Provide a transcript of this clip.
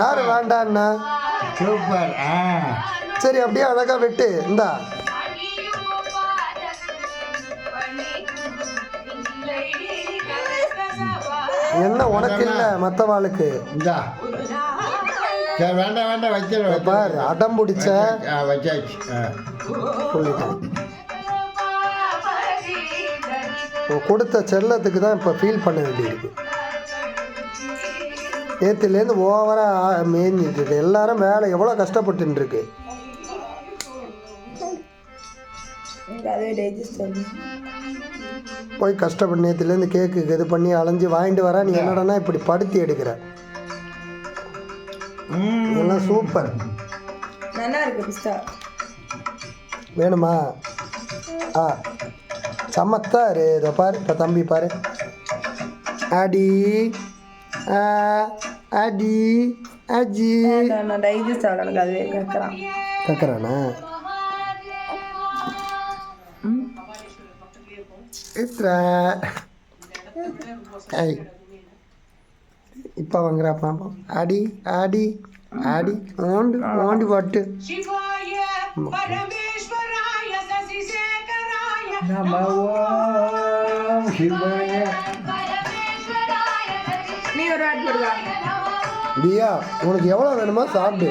யாரு வேண்டான்னா சூப்பர். சரி அப்படியே அழகா வெட்டு. இந்தா என்ன உனக்கு இல்ல மற்றவாளுக்கு. இந்தா சரி வேண்டாம் வேண்டாம் வச்சிடும் பாரு அடம் பிடிச்ச வச்சாச்சு. சொல்லிட்டேன். கொடுத்த செல்லத்துக்கு தான் இப்போ ஃபீல் பண்ண வேண்டியிருக்கு. நேற்றுலேருந்து ஓவராக மேய்ஞ்சிட்டு இருக்கு. எல்லாரும் வேலை எவ்வளோ கஷ்டப்பட்டு இருக்கு. போய் கஷ்டப்பட்டு நேற்றுலேருந்து கேக்கு இது பண்ணி அலைஞ்சு வாங்கிட்டு வர. நீ என்னடனா இப்படி படுத்தி எடுக்கிற. இதெல்லாம் சூப்பர் நல்லா இருக்கு பிஸ்தா. வேணுமா? சமத்தாரு. இதை பாரு இப்போ தம்பி பாரு. அடி அடி அஜி நான் டைஜஸ்ட் ஆகல, எனக்கு அதுவே கேட்குறான். கேட்குறானா? இப்போ வாங்குறா பாப்போம். அடி அடி அடி ஓண்டு ஓண்டி பாட்டு. நீ ஒரு ஆட் போடுவா. தியா உனக்கு எவ்வளோ வேணுமோ சாப்பிடு.